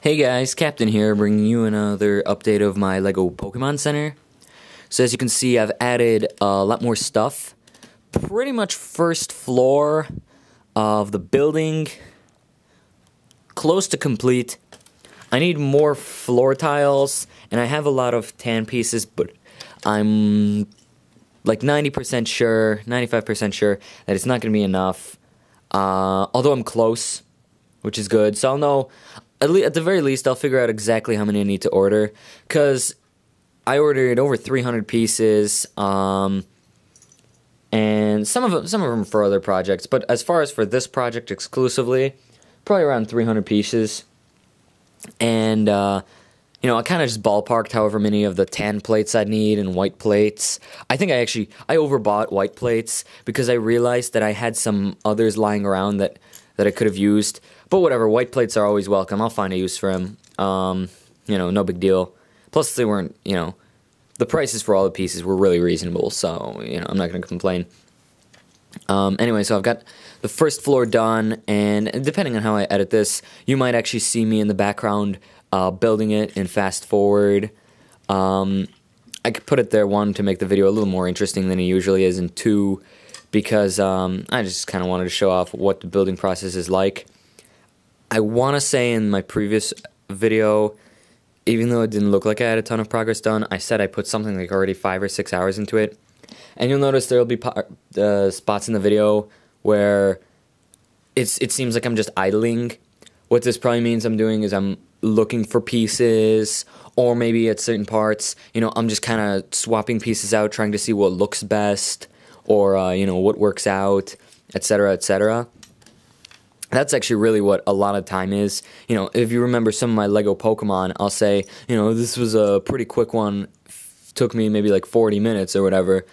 Hey guys, Captain here, bringing you another update of my LEGO Pokemon Center. So as you can see, I've added a lot more stuff. Pretty much first floor of the building, close to complete. I need more floor tiles, and I have a lot of tan pieces, but I'm like 90% sure, 95% sure that it's not going to be enough. Although I'm close, which is good, so I'll know. At the very least, I'll figure out exactly how many I need to order, because I ordered over 300 pieces, and some of them for other projects, but as far as for this project exclusively, probably around 300 pieces, and, you know, I kind of just ballparked however many of the tan plates I'd need and white plates. I think I overbought white plates, because I realized that I had some others lying around that I could have used. But whatever, white plates are always welcome. I'll find a use for them. You know, no big deal. Plus, they weren't, you know, the prices for all the pieces were really reasonable, so, you know, I'm not going to complain. Anyway, so I've got the first floor done, and depending on how I edit this, you might actually see me in the background building it in fast forward. I could put it there, one, to make the video a little more interesting than it usually is, and two, because I just kind of wanted to show off what the building process is like. I want to say in my previous video, even though it didn't look like I had a ton of progress done, I said I put something like already 5 or 6 hours into it. And you'll notice there'll be spots in the video where it seems like I'm just idling. What this probably means I'm doing is I'm looking for pieces, or maybe at certain parts, you know, I'm just kind of swapping pieces out, trying to see what looks best, or, you know, what works out, etc., etc. That's actually really what a lot of time is. You know, if you remember some of my LEGO Pokemon, I'll say, you know, this was a pretty quick one. Took me maybe like 40 minutes or whatever.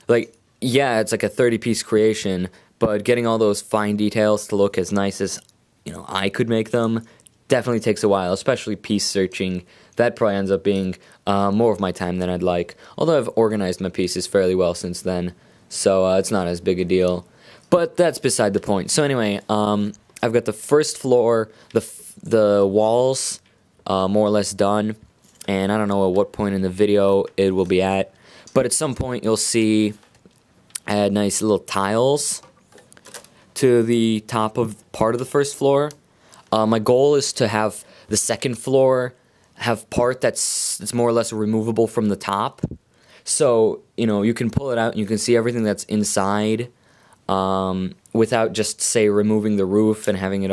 Like, yeah, it's like a 30-piece creation, but getting all those fine details to look as nice as, you know, I could make them definitely takes a while, especially piece searching. That probably ends up being more of my time than I'd like. Although I've organized my pieces fairly well since then, so it's not as big a deal. But that's beside the point. So anyway, I've got the first floor, the walls more or less done, and I don't know at what point in the video it will be at, but at some point you'll see I had nice little tiles to the top of part of the first floor. My goal is to have the second floor have part that's more or less removable from the top, so you know you can pull it out and you can see everything that's inside. Without just, say, removing the roof and having it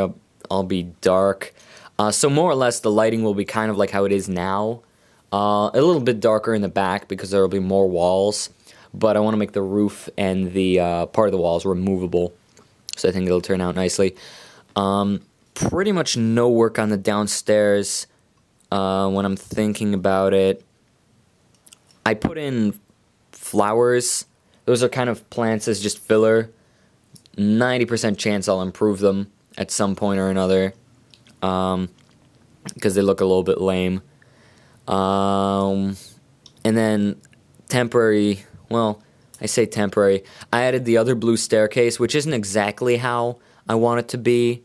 all be dark. So more or less the lighting will be kind of like how it is now. A little bit darker in the back because there will be more walls, but I want to make the roof and the part of the walls removable, so I think it'll turn out nicely. Pretty much no work on the downstairs when I'm thinking about it. I put in flowers. Those are kind of plants as just filler. 90% chance I'll improve them at some point or another, because they look a little bit lame. And then temporary, well, I say temporary, I added the other blue staircase, which isn't exactly how I want it to be,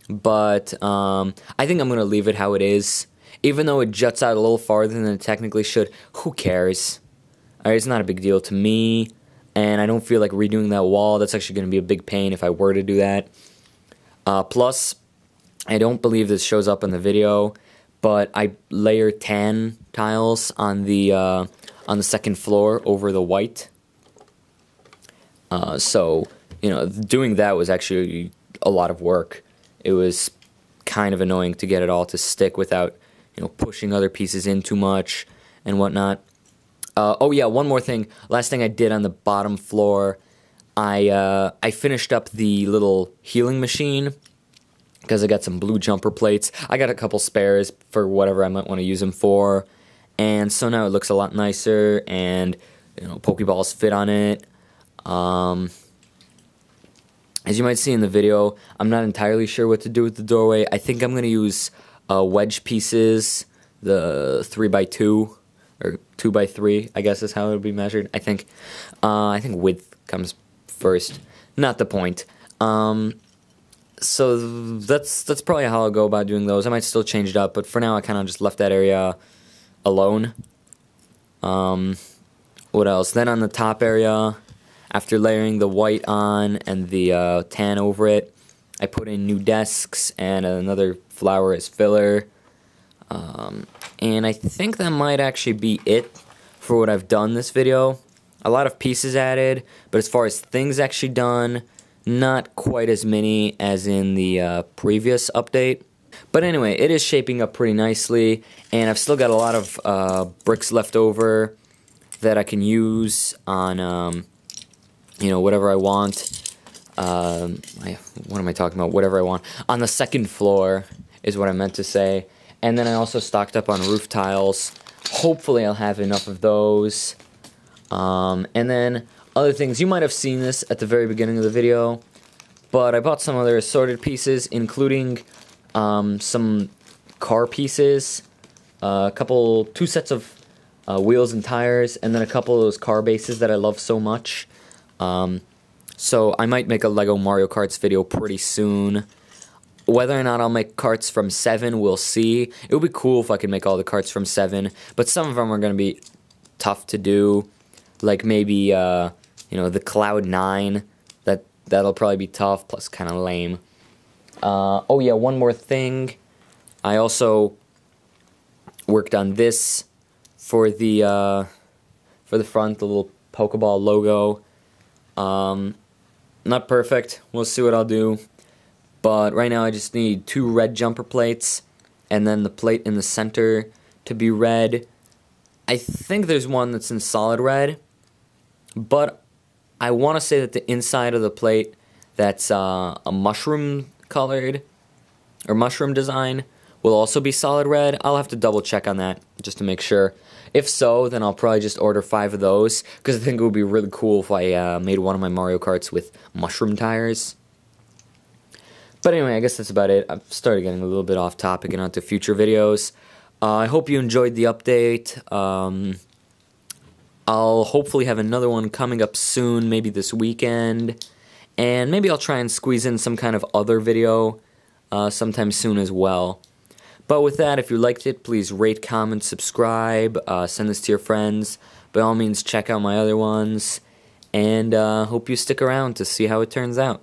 but I think I'm going to leave it how it is. Even though it juts out a little farther than it technically should, who cares? Alright, it's not a big deal to me. And I don't feel like redoing that wall. That's actually going to be a big pain if I were to do that. Plus, I don't believe this shows up in the video, but I layer tan tiles on the second floor over the white. So, you know, doing that was actually a lot of work. It was kind of annoying to get it all to stick without, you know, pushing other pieces in too much and whatnot. Oh yeah, one more thing. Last thing I did on the bottom floor, I finished up the little healing machine because I got some blue jumper plates. I got a couple spares for whatever I might want to use them for, and so now it looks a lot nicer, and you know, Pokeballs fit on it. As you might see in the video, I'm not entirely sure what to do with the doorway. I think I'm going to use wedge pieces, the 3x2. Or 2x3, I guess is how it would be measured. I think width comes first. Not the point. So that's probably how I'll go about doing those. I might still change it up, but for now I kind of just left that area alone. What else? Then on the top area, after layering the white on and the tan over it, I put in new desks and another flower as filler. And I think that might actually be it for what I've done this video. A lot of pieces added, but as far as things actually done, not quite as many as in the previous update. But anyway, it is shaping up pretty nicely, and I've still got a lot of bricks left over that I can use on, you know, whatever I want. What am I talking about? Whatever I want. On the second floor is what I meant to say. And then I also stocked up on roof tiles. Hopefully I'll have enough of those. And then other things. You might have seen this at the very beginning of the video, but I bought some other assorted pieces, including some car pieces, two sets of wheels and tires, and then a couple of those car bases that I love so much. So I might make a Lego Mario Karts video pretty soon. Whether or not I'll make carts from 7, we'll see. It would be cool if I could make all the carts from 7, but some of them are going to be tough to do. Like maybe, you know, the Cloud 9. That'll probably be tough, plus kind of lame. Oh yeah, one more thing. I also worked on this for the front, the little Pokeball logo. Not perfect. We'll see what I'll do. But right now I just need 2 red jumper plates, and then the plate in the center to be red. I think there's one that's in solid red, but I want to say that the inside of the plate that's a mushroom colored or mushroom design will also be solid red. I'll have to double check on that just to make sure. If so, then I'll probably just order 5 of those, because I think it would be really cool if I made one of my Mario Karts with mushroom tires. But anyway, I guess that's about it. I've started getting a little bit off topic and onto future videos. I hope you enjoyed the update. I'll hopefully have another one coming up soon, maybe this weekend. And maybe I'll try and squeeze in some kind of other video sometime soon as well. But with that, if you liked it, please rate, comment, subscribe, send this to your friends. By all means, check out my other ones. And hope you stick around to see how it turns out.